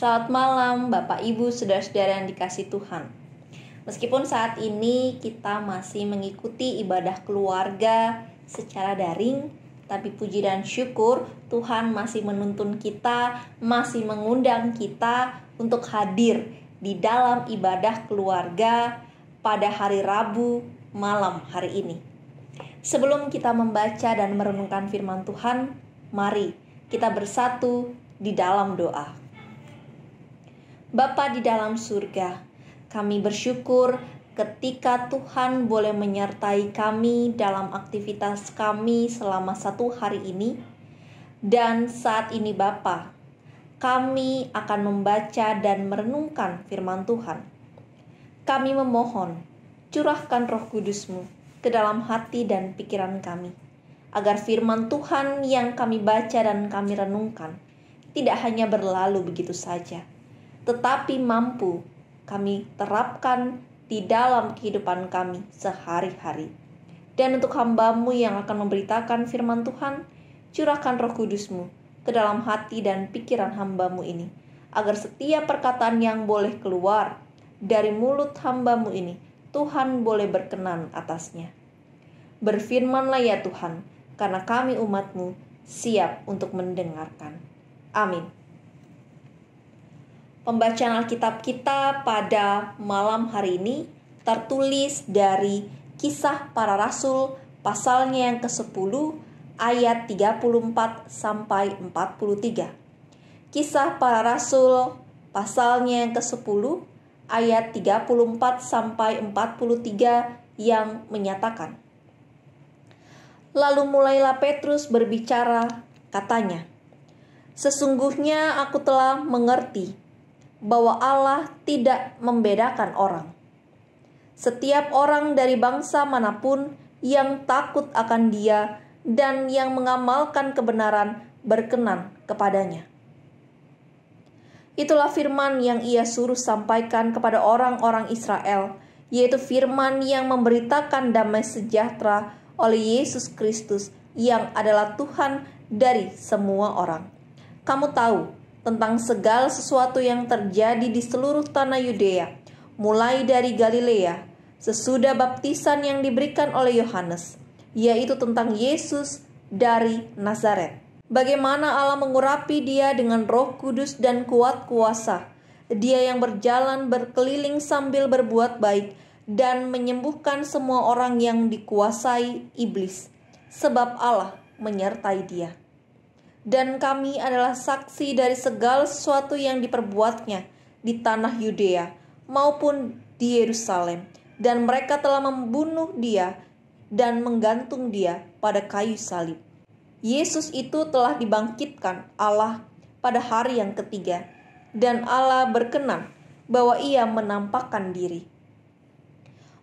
Selamat malam Bapak Ibu Saudara-saudara yang dikasihi Tuhan. Meskipun saat ini kita masih mengikuti ibadah keluarga secara daring, tapi puji dan syukur Tuhan masih menuntun kita, masih mengundang kita untuk hadir di dalam ibadah keluarga pada hari Rabu malam hari ini. Sebelum kita membaca dan merenungkan firman Tuhan, mari kita bersatu di dalam doa. Bapa di dalam surga, kami bersyukur ketika Tuhan boleh menyertai kami dalam aktivitas kami selama satu hari ini. Dan saat ini Bapa, kami akan membaca dan merenungkan firman Tuhan. Kami memohon, curahkan Roh Kudus-Mu ke dalam hati dan pikiran kami, agar firman Tuhan yang kami baca dan kami renungkan tidak hanya berlalu begitu saja, tetapi mampu kami terapkan di dalam kehidupan kami sehari-hari. Dan untuk hamba-Mu yang akan memberitakan firman Tuhan, curahkan Roh Kudus-Mu ke dalam hati dan pikiran hamba-Mu ini, agar setiap perkataan yang boleh keluar dari mulut hamba-Mu ini, Tuhan boleh berkenan atasnya. Berfirmanlah ya Tuhan, karena kami umat-Mu siap untuk mendengarkan. Amin. Pembacaan Alkitab kita pada malam hari ini tertulis dari Kisah Para Rasul pasalnya yang ke-10 ayat 34 sampai 43. Kisah Para Rasul pasalnya yang ke-10 ayat 34 sampai 43 yang menyatakan, lalu mulailah Petrus berbicara, katanya, sesungguhnya aku telah mengerti bahwa Allah tidak membedakan orang. Setiap orang dari bangsa manapun yang takut akan Dia dan yang mengamalkan kebenaran berkenan kepadanya. Itulah firman yang Ia suruh sampaikan kepada orang-orang Israel, yaitu firman yang memberitakan damai sejahtera oleh Yesus Kristus yang adalah Tuhan dari semua orang. Kamu tahu tentang segala sesuatu yang terjadi di seluruh tanah Yudea, mulai dari Galilea, sesudah baptisan yang diberikan oleh Yohanes, yaitu tentang Yesus dari Nazaret. Bagaimana Allah mengurapi Dia dengan Roh Kudus dan kuat kuasa. Dia yang berjalan berkeliling sambil berbuat baik dan menyembuhkan semua orang yang dikuasai iblis, sebab Allah menyertai Dia. Dan kami adalah saksi dari segala sesuatu yang diperbuatnya di tanah Yudea maupun di Yerusalem. Dan mereka telah membunuh Dia dan menggantung Dia pada kayu salib. Yesus itu telah dibangkitkan Allah pada hari yang ketiga, dan Allah berkenan bahwa Ia menampakkan diri,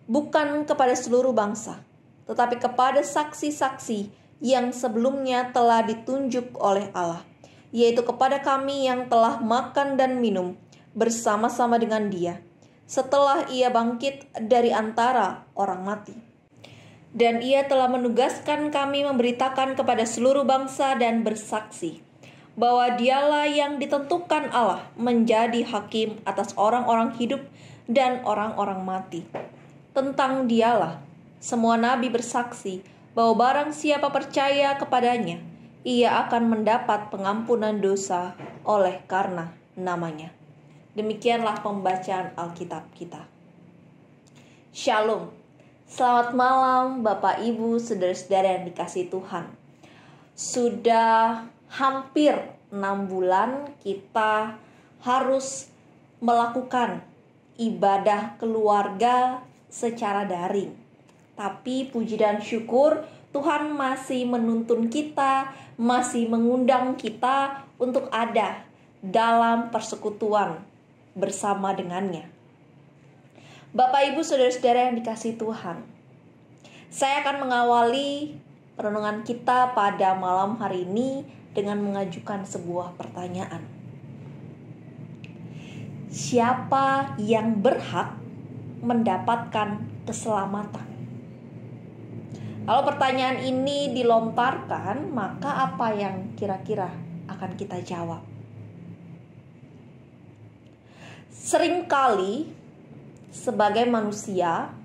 bukan kepada seluruh bangsa, tetapi kepada saksi-saksi yang sebelumnya telah ditunjuk oleh Allah, yaitu kepada kami yang telah makan dan minum bersama-sama dengan Dia, setelah Ia bangkit dari antara orang mati. Dan Ia telah menugaskan kami memberitakan kepada seluruh bangsa dan bersaksi bahwa Dialah yang ditentukan Allah menjadi hakim atas orang-orang hidup dan orang-orang mati. Tentang Dialah semua nabi bersaksi bahwa barang siapa percaya kepadanya, ia akan mendapat pengampunan dosa oleh karena namanya. Demikianlah pembacaan Alkitab kita. Shalom. Selamat malam Bapak Ibu Saudara-saudara yang dikasihi Tuhan. Sudah hampir 6 bulan kita harus melakukan ibadah keluarga secara daring. Tapi puji dan syukur Tuhan masih menuntun kita, masih mengundang kita untuk ada dalam persekutuan bersama dengannya. Bapak Ibu Saudara-saudara yang dikasihi Tuhan, saya akan mengawali renungan kita pada malam hari ini dengan mengajukan sebuah pertanyaan. Siapa yang berhak mendapatkan keselamatan? Kalau pertanyaan ini dilontarkan, maka apa yang kira-kira akan kita jawab? Seringkali sebagai manusia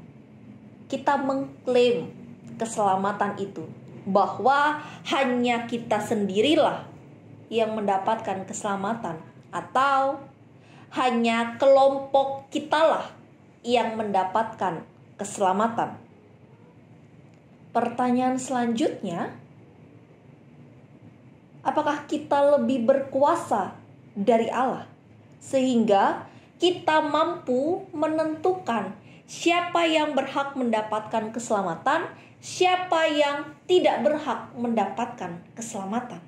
kita mengklaim keselamatan itu, bahwa hanya kita sendirilah yang mendapatkan keselamatan, atau hanya kelompok kitalah yang mendapatkan keselamatan. Pertanyaan selanjutnya, apakah kita lebih berkuasa dari Allah sehingga kita mampu menentukan siapa yang berhak mendapatkan keselamatan, siapa yang tidak berhak mendapatkan keselamatan?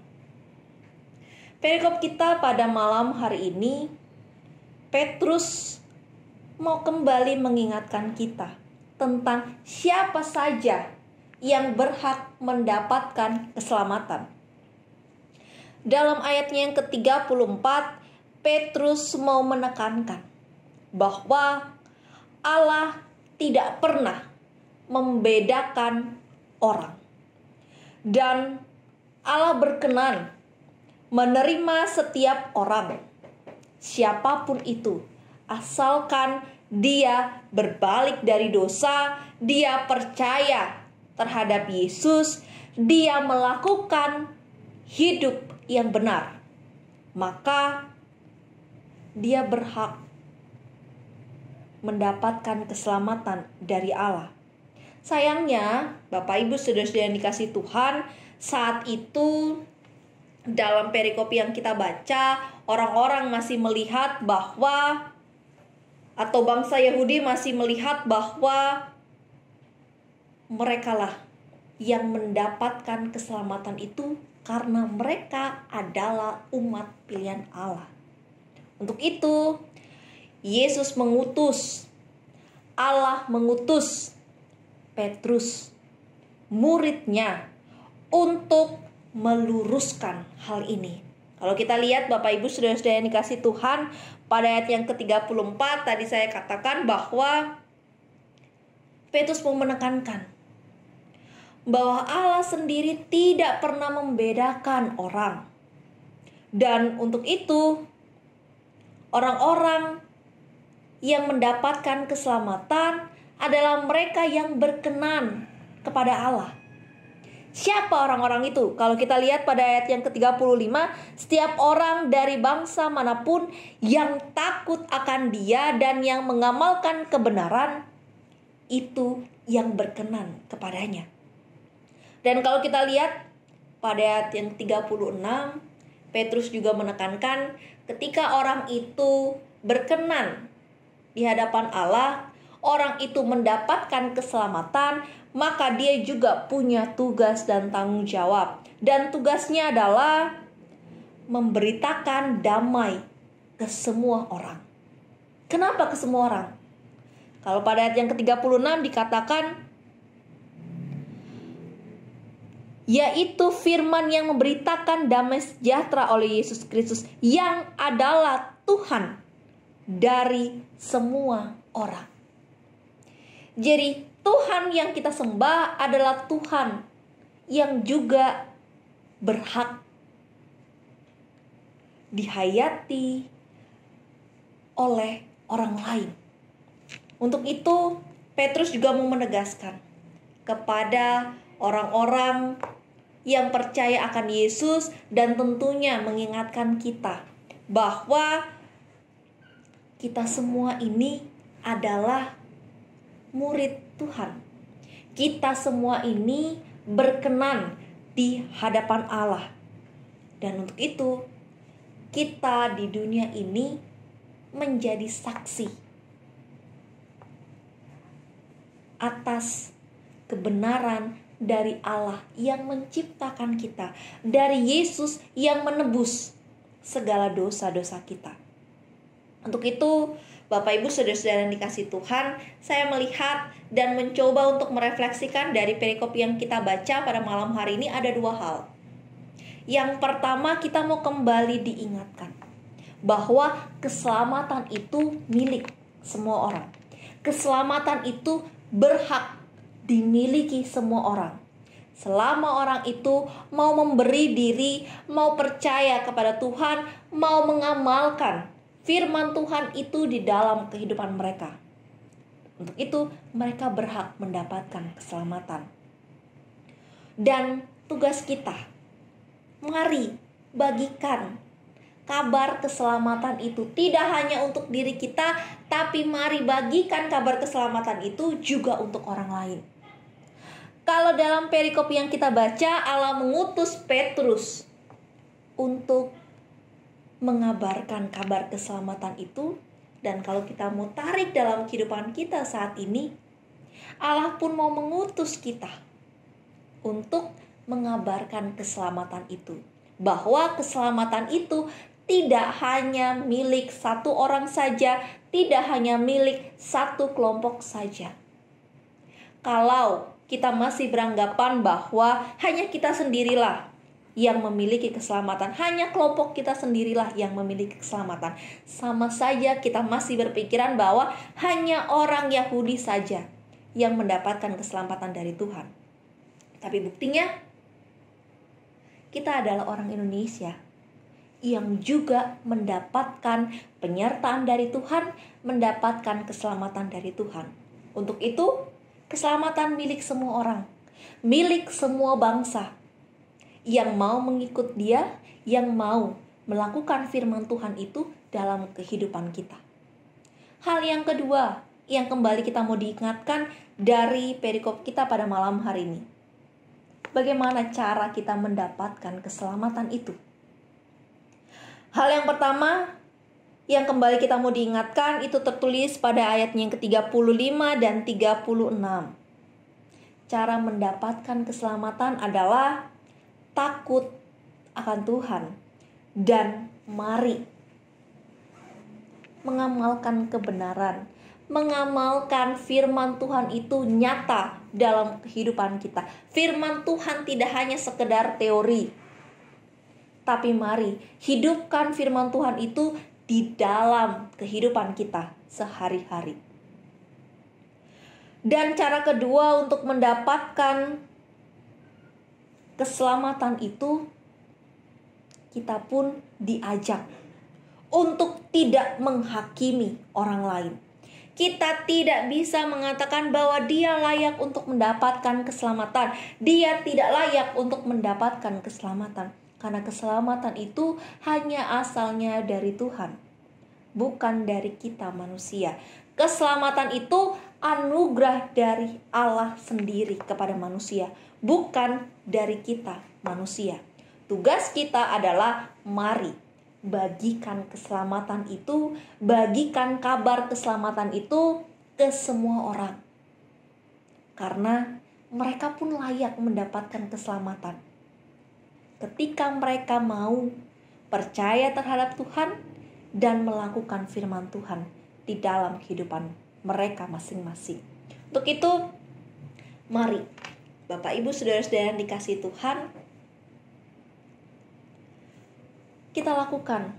Perikop kita pada malam hari ini, Petrus mau kembali mengingatkan kita tentang siapa saja yang berhak mendapatkan keselamatan. Dalam ayatnya yang ke-34, Petrus mau menekankan bahwa Allah tidak pernah membedakan orang, dan Allah berkenan menerima setiap orang, siapapun itu, asalkan dia berbalik dari dosa, dia percaya terhadap Yesus, dia melakukan hidup yang benar, maka dia berhak mendapatkan keselamatan dari Allah. Sayangnya, Bapak Ibu saudara-saudara yang dikasihi Tuhan, saat itu dalam perikop yang kita baca, orang-orang masih melihat bahwa, atau bangsa Yahudi masih melihat bahwa merekalah yang mendapatkan keselamatan itu karena mereka adalah umat pilihan Allah. Untuk itu, Yesus mengutus, Allah mengutus Petrus, muridnya, untuk meluruskan hal ini. Kalau kita lihat Bapak Ibu saudara-saudara yang dikasihi Tuhan, pada ayat yang ke-34 tadi saya katakan bahwa Petrus mau menekankan bahwa Allah sendiri tidak pernah membedakan orang. Dan untuk itu, orang-orang yang mendapatkan keselamatan adalah mereka yang berkenan kepada Allah. Siapa orang-orang itu? Kalau kita lihat pada ayat yang ke-35, setiap orang dari bangsa manapun yang takut akan Dia dan yang mengamalkan kebenaran, itu yang berkenan kepadanya. Dan kalau kita lihat pada ayat yang 36, Petrus juga menekankan ketika orang itu berkenan di hadapan Allah, orang itu mendapatkan keselamatan, maka dia juga punya tugas dan tanggung jawab. Dan tugasnya adalah memberitakan damai ke semua orang. Kenapa ke semua orang? Kalau pada ayat yang ke-36 dikatakan, yaitu firman yang memberitakan damai sejahtera oleh Yesus Kristus, yang adalah Tuhan dari semua orang. Jadi Tuhan yang kita sembah adalah Tuhan yang juga berhak dihayati oleh orang lain. Untuk itu Petrus juga mau menegaskan kepada orang-orang yang percaya akan Yesus, dan tentunya mengingatkan kita bahwa kita semua ini adalah murid Tuhan. Kita semua ini berkenan di hadapan Allah. Dan untuk itu, kita di dunia ini menjadi saksi atas kebenaran dari Allah yang menciptakan kita, dari Yesus yang menebus segala dosa-dosa kita. Untuk itu, Bapak Ibu saudara-saudara yang dikasihi Tuhan, saya melihat dan mencoba untuk merefleksikan dari perikop yang kita baca pada malam hari ini ada dua hal. Yang pertama, kita mau kembali diingatkan bahwa keselamatan itu milik semua orang. Keselamatan itu berhak dimiliki semua orang. Selama orang itu mau memberi diri, mau percaya kepada Tuhan, mau mengamalkan firman Tuhan itu di dalam kehidupan mereka. Untuk itu mereka berhak mendapatkan keselamatan. Dan tugas kita, mari bagikan kabar keselamatan itu tidak hanya untuk diri kita, tapi mari bagikan kabar keselamatan itu juga untuk orang lain. Kalau dalam perikop yang kita baca, Allah mengutus Petrus untuk mengabarkan kabar keselamatan itu. Dan kalau kita mau tarik dalam kehidupan kita saat ini, Allah pun mau mengutus kita untuk mengabarkan keselamatan itu. Bahwa keselamatan itu tidak hanya milik satu orang saja, tidak hanya milik satu kelompok saja. Kalau kita masih beranggapan bahwa hanya kita sendirilah yang memiliki keselamatan, hanya kelompok kita sendirilah yang memiliki keselamatan, sama saja kita masih berpikiran bahwa hanya orang Yahudi saja yang mendapatkan keselamatan dari Tuhan. Tapi buktinya, kita adalah orang Indonesia yang juga mendapatkan penyertaan dari Tuhan, mendapatkan keselamatan dari Tuhan. Untuk itu, keselamatan milik semua orang, milik semua bangsa yang mau mengikut Dia, yang mau melakukan firman Tuhan itu dalam kehidupan kita. Hal yang kedua yang kembali kita mau diingatkan dari perikop kita pada malam hari ini. Bagaimana cara kita mendapatkan keselamatan itu? Hal yang pertama yang kembali kita mau diingatkan itu tertulis pada ayatnya yang ke-35 dan 36. Cara mendapatkan keselamatan adalah takut akan Tuhan dan mari mengamalkan kebenaran, mengamalkan firman Tuhan itu nyata dalam kehidupan kita. Firman Tuhan tidak hanya sekedar teori, tapi mari hidupkan firman Tuhan itu di dalam kehidupan kita sehari-hari. Dan cara kedua untuk mendapatkan keselamatan itu, kita pun diajak untuk tidak menghakimi orang lain. Kita tidak bisa mengatakan bahwa dia layak untuk mendapatkan keselamatan, dia tidak layak untuk mendapatkan keselamatan. Karena keselamatan itu hanya asalnya dari Tuhan, bukan dari kita manusia. Keselamatan itu anugerah dari Allah sendiri kepada manusia, bukan dari kita manusia. Tugas kita adalah mari bagikan keselamatan itu, bagikan kabar keselamatan itu ke semua orang. Karena mereka pun layak mendapatkan keselamatan. Ketika mereka mau percaya terhadap Tuhan dan melakukan firman Tuhan di dalam kehidupan mereka masing-masing. Untuk itu, mari Bapak Ibu Saudara-saudara yang dikasihi Tuhan, kita lakukan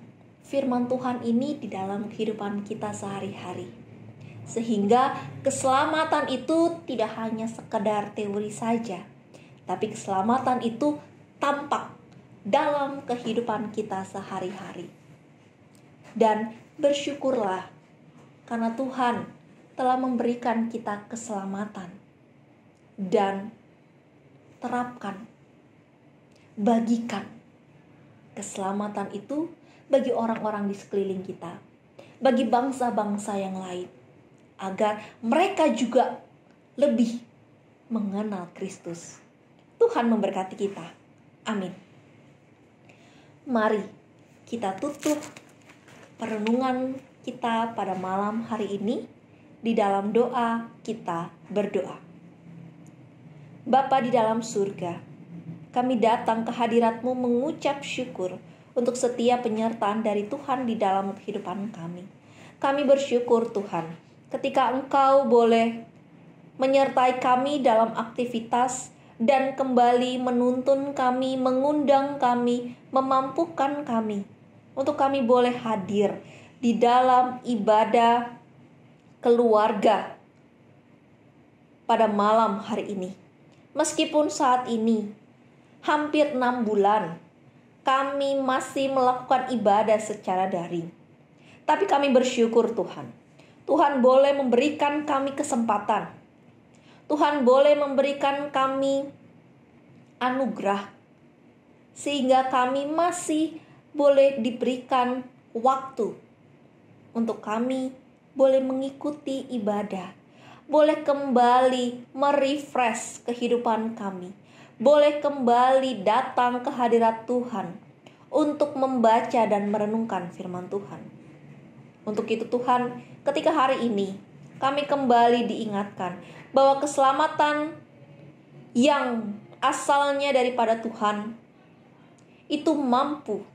firman Tuhan ini di dalam kehidupan kita sehari-hari. Sehingga keselamatan itu tidak hanya sekedar teori saja, tapi keselamatan itu tampak dalam kehidupan kita sehari-hari. Dan bersyukurlah karena Tuhan telah memberikan kita keselamatan. Dan terapkan, bagikan keselamatan itu bagi orang-orang di sekeliling kita, bagi bangsa-bangsa yang lain, agar mereka juga lebih mengenal Kristus. Tuhan memberkati kita. Amin. Mari kita tutup perenungan kita pada malam hari ini di dalam doa. Kita berdoa. Bapa di dalam surga, kami datang ke hadirat-Mu mengucap syukur untuk setiap penyertaan dari Tuhan di dalam kehidupan kami. Kami bersyukur Tuhan, ketika Engkau boleh menyertai kami dalam aktivitas dan kembali menuntun kami, mengundang kami, memampukan kami untuk kami boleh hadir di dalam ibadah keluarga pada malam hari ini. Meskipun saat ini hampir 6 bulan kami masih melakukan ibadah secara daring, Tapi kami bersyukur Tuhan. Tuhan boleh memberikan kami kesempatan. Tuhan boleh memberikan kami anugerah. Sehingga kami masih boleh diberikan waktu untuk kami boleh mengikuti ibadah. Boleh kembali merefresh kehidupan kami. Boleh kembali datang ke hadirat Tuhan untuk membaca dan merenungkan firman Tuhan. Untuk itu Tuhan, ketika hari ini kami kembali diingatkan bahwa keselamatan yang asalnya daripada Tuhan itu mampu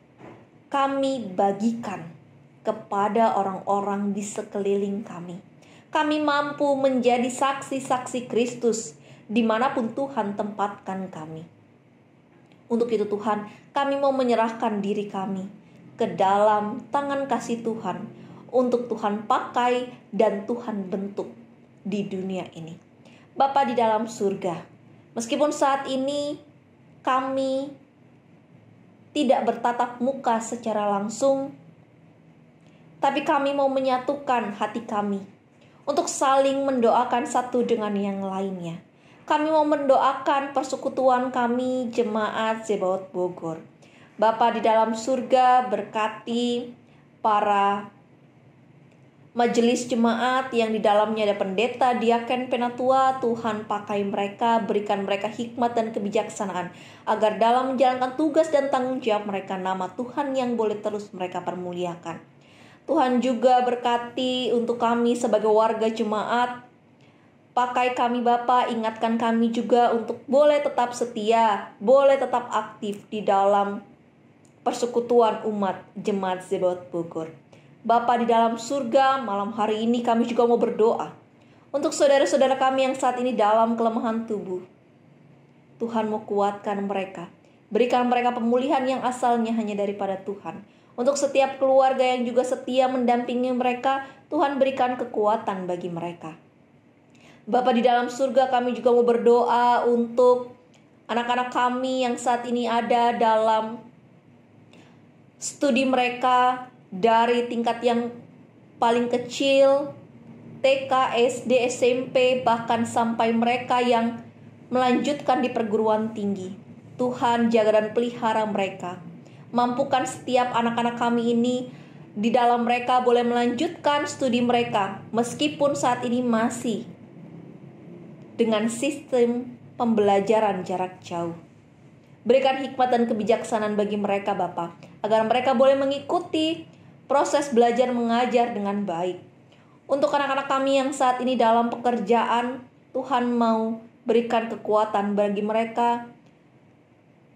kami bagikan kepada orang-orang di sekeliling kami. Kami mampu menjadi saksi-saksi Kristus dimanapun Tuhan tempatkan kami. Untuk itu Tuhan, kami mau menyerahkan diri kami ke dalam tangan kasih Tuhan untuk Tuhan pakai dan Tuhan bentuk di dunia ini. Bapa di dalam surga, meskipun saat ini kami tidak bertatap muka secara langsung, tapi kami mau menyatukan hati kami untuk saling mendoakan satu dengan yang lainnya. Kami mau mendoakan persekutuan kami Jemaat Zebaot Bogor. Bapa di dalam surga, berkati para majelis jemaat yang di dalamnya ada pendeta, diaken, penatua. Tuhan pakai mereka, berikan mereka hikmat dan kebijaksanaan agar dalam menjalankan tugas dan tanggung jawab mereka, nama Tuhan yang boleh terus mereka permuliakan. Tuhan juga berkati untuk kami sebagai warga jemaat. Pakai kami Bapa, ingatkan kami juga untuk boleh tetap setia, boleh tetap aktif di dalam persekutuan umat Jemaat Zebaot Bogor. Bapa di dalam surga, malam hari ini kami juga mau berdoa untuk saudara-saudara kami yang saat ini dalam kelemahan tubuh. Tuhan mau kuatkan mereka. Berikan mereka pemulihan yang asalnya hanya daripada Tuhan. Untuk setiap keluarga yang juga setia mendampingi mereka, Tuhan berikan kekuatan bagi mereka. Bapa di dalam surga, kami juga mau berdoa untuk anak-anak kami yang saat ini ada dalam studi mereka, dari tingkat yang paling kecil, TK, SD, SMP, bahkan sampai mereka yang melanjutkan di perguruan tinggi. Tuhan jaga dan pelihara mereka. Mampukan setiap anak-anak kami ini di dalam mereka boleh melanjutkan studi mereka meskipun saat ini masih dengan sistem pembelajaran jarak jauh. Berikan hikmat dan kebijaksanaan bagi mereka Bapa, agar mereka boleh mengikuti proses belajar mengajar dengan baik. Untuk anak-anak kami yang saat ini dalam pekerjaan, Tuhan mau berikan kekuatan bagi mereka.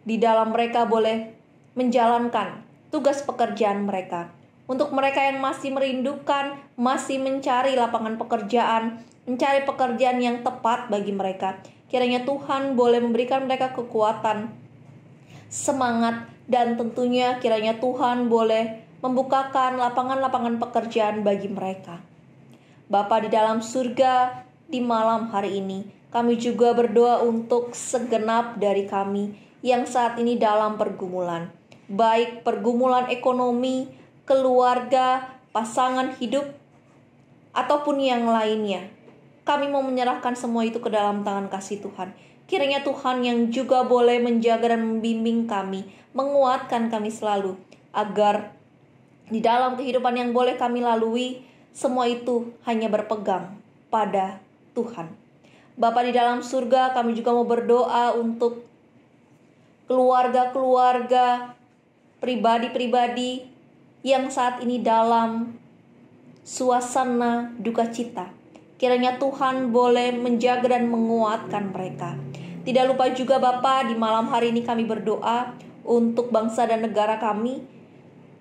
Di dalam mereka boleh menjalankan tugas pekerjaan mereka. Untuk mereka yang masih merindukan, masih mencari lapangan pekerjaan, mencari pekerjaan yang tepat bagi mereka, kiranya Tuhan boleh memberikan mereka kekuatan, semangat, dan tentunya kiranya Tuhan boleh membukakan lapangan-lapangan pekerjaan bagi mereka. Bapa di dalam surga, di malam hari ini kami juga berdoa untuk segenap dari kami yang saat ini dalam pergumulan, baik pergumulan ekonomi, keluarga, pasangan hidup, ataupun yang lainnya. Kami mau menyerahkan semua itu ke dalam tangan kasih Tuhan. Kiranya Tuhan yang juga boleh menjaga dan membimbing kami, menguatkan kami selalu, agar di dalam kehidupan yang boleh kami lalui, semua itu hanya berpegang pada Tuhan. Bapa di dalam surga, kami juga mau berdoa untuk keluarga-keluarga, pribadi-pribadi yang saat ini dalam suasana duka cita. Kiranya Tuhan boleh menjaga dan menguatkan mereka. Tidak lupa juga Bapa, di malam hari ini kami berdoa untuk bangsa dan negara kami,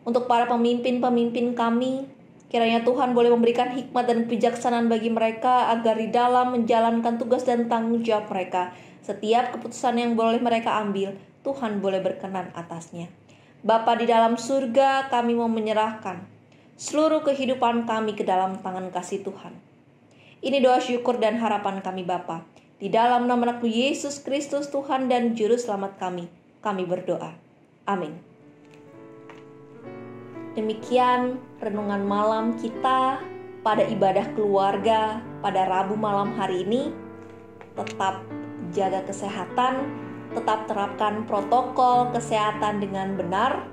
untuk para pemimpin-pemimpin kami. Kiranya Tuhan boleh memberikan hikmat dan kebijaksanaan bagi mereka agar di dalam menjalankan tugas dan tanggung jawab mereka, setiap keputusan yang boleh mereka ambil, Tuhan boleh berkenan atasnya. Bapa di dalam surga, kami mau menyerahkan seluruh kehidupan kami ke dalam tangan kasih Tuhan. Ini doa syukur dan harapan kami Bapa. Di dalam nama Anak Yesus Kristus Tuhan dan Juru Selamat kami berdoa. Amin. Demikian renungan malam kita pada ibadah keluarga pada Rabu malam hari ini. Tetap jaga kesehatan, tetap terapkan protokol kesehatan dengan benar.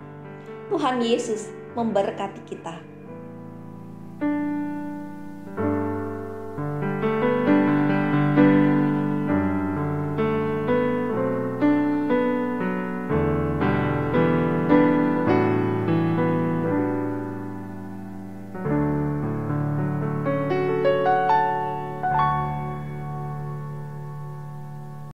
Tuhan Yesus memberkati kita.